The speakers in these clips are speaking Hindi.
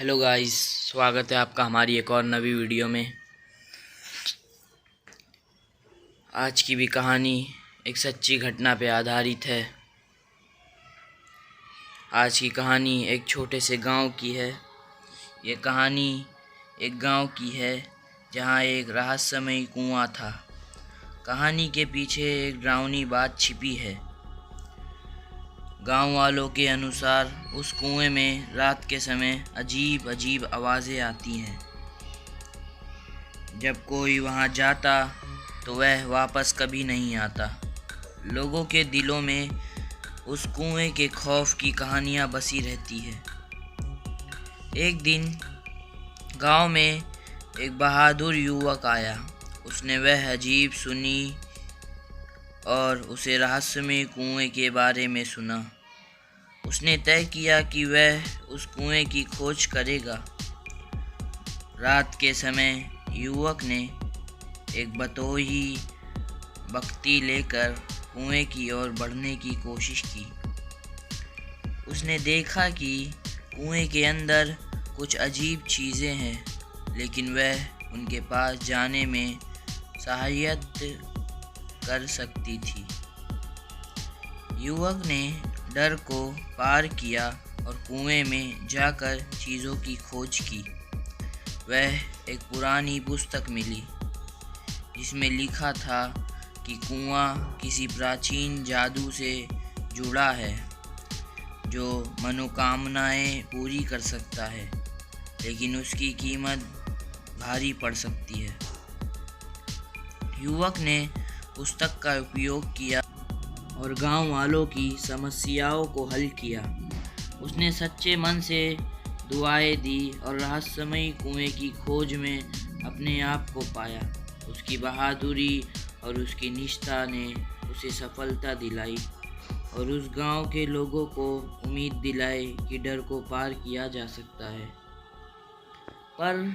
हेलो गाइस, स्वागत है आपका हमारी एक और नवी वीडियो में। आज की भी कहानी एक सच्ची घटना पे आधारित है। आज की कहानी एक छोटे से गांव की है। ये कहानी एक गांव की है जहां एक रहस्यमयी कुआं था। कहानी के पीछे एक डरावनी बात छिपी है। गांव वालों के अनुसार उस कुएं में रात के समय अजीब अजीब आवाज़ें आती हैं। जब कोई वहां जाता तो वह वापस कभी नहीं आता। लोगों के दिलों में उस कुएं के खौफ की कहानियां बसी रहती है। एक दिन गांव में एक बहादुर युवक आया। उसने वह अजीब सुनी और उसे रहस्यमय कुएं के बारे में सुना। उसने तय किया कि वह उस कुएं की खोज करेगा। रात के समय युवक ने एक बतोही बख्ती लेकर कुएं की ओर बढ़ने की कोशिश की। उसने देखा कि कुएं के अंदर कुछ अजीब चीज़ें हैं, लेकिन वह उनके पास जाने में सहायता कर सकती थी। युवक ने डर को पार किया और कुएं में जाकर चीज़ों की खोज की। वह एक पुरानी पुस्तक मिली जिसमें लिखा था कि कुआं किसी प्राचीन जादू से जुड़ा है जो मनोकामनाएं पूरी कर सकता है, लेकिन उसकी कीमत भारी पड़ सकती है। युवक ने पुस्तक का उपयोग किया और गांव वालों की समस्याओं को हल किया। उसने सच्चे मन से दुआएं दी और रहस्यमयी कुएं की खोज में अपने आप को पाया। उसकी बहादुरी और उसकी निष्ठा ने उसे सफलता दिलाई और उस गांव के लोगों को उम्मीद दिलाई कि डर को पार किया जा सकता है। पर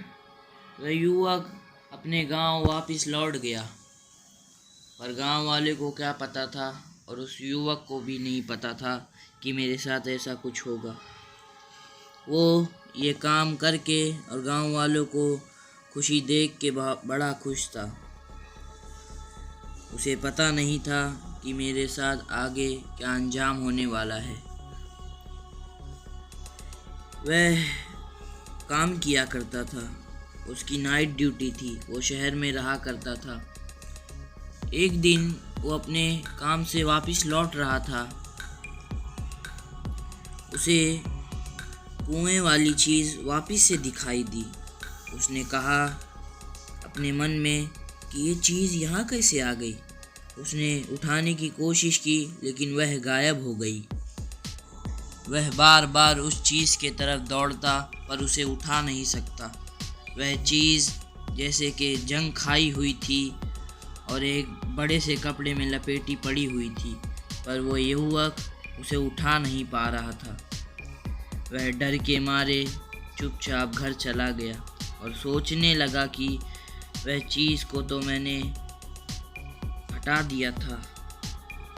वह युवक अपने गांव वापस लौट गया, पर गांव वाले को क्या पता था और उस युवक को भी नहीं पता था कि मेरे साथ ऐसा कुछ होगा। वो ये काम करके और गांव वालों को खुशी देख के बड़ा खुश था। उसे पता नहीं था कि मेरे साथ आगे क्या अंजाम होने वाला है। वह काम किया करता था, उसकी नाइट ड्यूटी थी, वो शहर में रहा करता था। एक दिन वो अपने काम से वापस लौट रहा था। उसे कुएं वाली चीज़ वापस से दिखाई दी। उसने कहा अपने मन में कि ये चीज़ यहाँ कैसे आ गई। उसने उठाने की कोशिश की, लेकिन वह गायब हो गई। वह बार बार उस चीज़ के तरफ दौड़ता, पर उसे उठा नहीं सकता। वह चीज़ जैसे कि जंग खाई हुई थी और एक बड़े से कपड़े में लपेटी पड़ी हुई थी, पर वो युवक उसे उठा नहीं पा रहा था। वह डर के मारे चुपचाप घर चला गया और सोचने लगा कि वह चीज़ को तो मैंने हटा दिया था।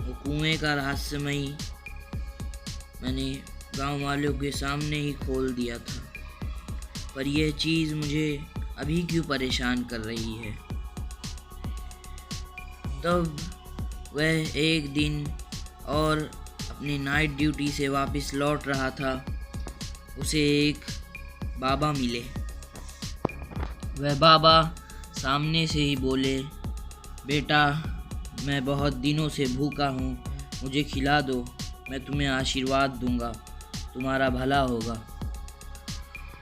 वो कुएं का रहस्यमयी मैंने गांव वालों के सामने ही खोल दिया था, पर यह चीज़ मुझे अभी क्यों परेशान कर रही है। तब वह एक दिन और अपनी नाइट ड्यूटी से वापस लौट रहा था। उसे एक बाबा मिले। वह बाबा सामने से ही बोले, बेटा मैं बहुत दिनों से भूखा हूँ, मुझे खिला दो, मैं तुम्हें आशीर्वाद दूंगा, तुम्हारा भला होगा।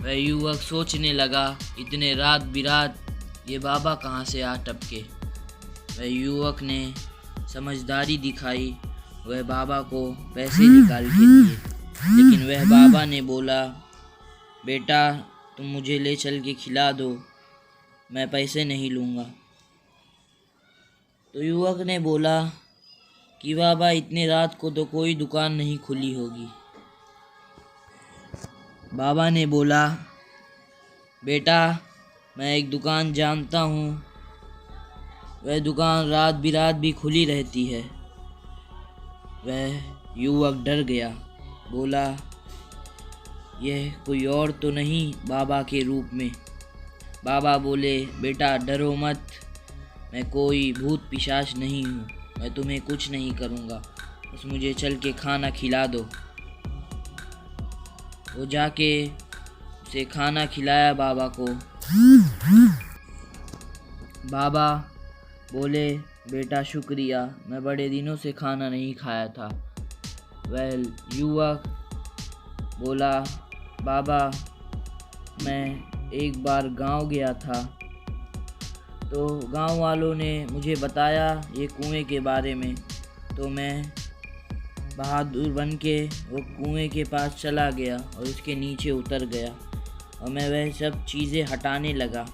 वह युवक सोचने लगा, इतने रात बिरात ये बाबा कहाँ से आ टपके। वह युवक ने समझदारी दिखाई। वह बाबा को पैसे निकाल के दिए, लेकिन वह बाबा ने बोला, बेटा तुम मुझे ले चल के खिला दो, मैं पैसे नहीं लूँगा। तो युवक ने बोला कि बाबा इतने रात को तो कोई दुकान नहीं खुली होगी। बाबा ने बोला, बेटा मैं एक दुकान जानता हूँ, वह दुकान रात बिरात भी खुली रहती है। वह युवक डर गया, बोला यह कोई और तो नहीं बाबा के रूप में। बाबा बोले, बेटा डरो मत, मैं कोई भूत पिशाच नहीं हूँ, मैं तुम्हें कुछ नहीं करूँगा, बस मुझे चल के खाना खिला दो। वो जाके उसे खाना खिलाया बाबा को। बाबा बोले, बेटा शुक्रिया, मैं बड़े दिनों से खाना नहीं खाया था। युवक बोला, बाबा मैं एक बार गांव गया था, तो गांव वालों ने मुझे बताया ये कुएं के बारे में, तो मैं बहादुर बन के वो कुएं के पास चला गया और उसके नीचे उतर गया और मैं वह सब चीज़ें हटाने लगा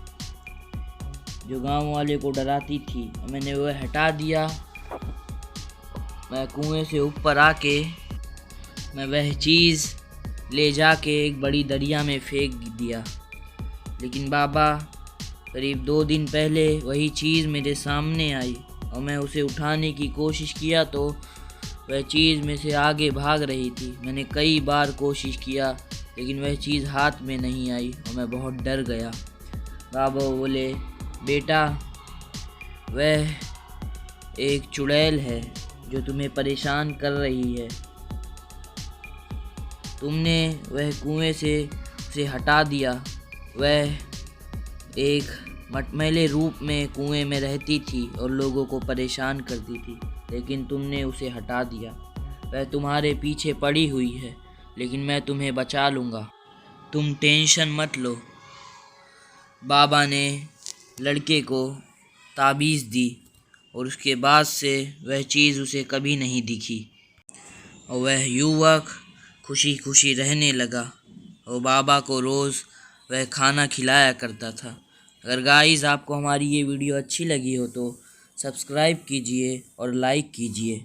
जो गांव वाले को डराती थी, और मैंने वह हटा दिया। मैं कुएं से ऊपर आके मैं वह चीज़ ले जाके एक बड़ी दरिया में फेंक दिया। लेकिन बाबा, करीब 2 दिन पहले वही चीज़ मेरे सामने आई और मैं उसे उठाने की कोशिश किया तो वह चीज़ में से आगे भाग रही थी। मैंने कई बार कोशिश किया लेकिन वह चीज़ हाथ में नहीं आई और मैं बहुत डर गया। बाबा बोले, बेटा वह एक चुड़ैल है जो तुम्हें परेशान कर रही है। तुमने वह कुएं से उसे हटा दिया। वह एक मटमैले रूप में कुएं में रहती थी और लोगों को परेशान करती थी, लेकिन तुमने उसे हटा दिया। वह तुम्हारे पीछे पड़ी हुई है, लेकिन मैं तुम्हें बचा लूँगा, तुम टेंशन मत लो। बाबा ने लड़के को ताबीज़ दी और उसके बाद से वह चीज़ उसे कभी नहीं दिखी और वह युवक खुशी खुशी रहने लगा और बाबा को रोज़ वह खाना खिलाया करता था। अगर गाइस आपको हमारी ये वीडियो अच्छी लगी हो तो सब्सक्राइब कीजिए और लाइक कीजिए।